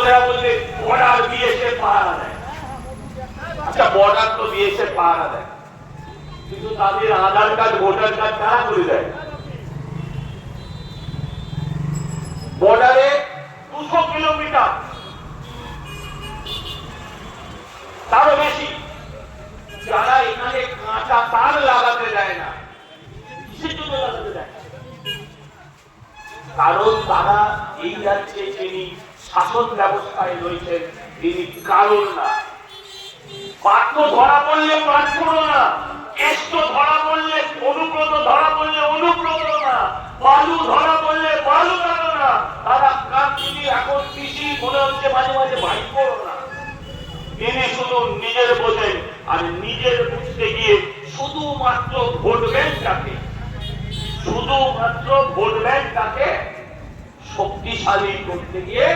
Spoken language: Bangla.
বোনেরা বলবে বর্ডার বিএসএফ পাহারা দেয়। আচ্ছা, বর্ডার তো বিএসএফ পাহারা দেয়, কিন্তু তাদের আধার কার্ড ভোটার কার্ড কারা করে দেয়? বর্ডারে 200 কিলোমিটার তারও বেশি, যারা এখানে কাঁচা তার লাগাতে দেয় না, কিসের জন্য লাগাতে দেয়? কারণ তারা এই রাজ্যে যিনি শাসন ব্যবস্থায় রয়েছেন তিনি কারণ না। পার্থ ধরা পড়লে পার্থ না, কেষ্ট ধরা পড়লে অনুব্রত, ধরা পড়লে অনুব্রত না, বালু ধরা পড়লে বালু না। তারা কাকিনি এখন কৃষি মনে হচ্ছে মাঝে মাঝে ভাই করো না। তিনি শুধু নিজের বোঝেন, আর নিজের বুঝতে গিয়ে শুধুমাত্র ভোট ব্যাংকটাকে, শুধুমাত্র ভোট ব্যাংকটাকে শক্তিশালী করতে গিয়ে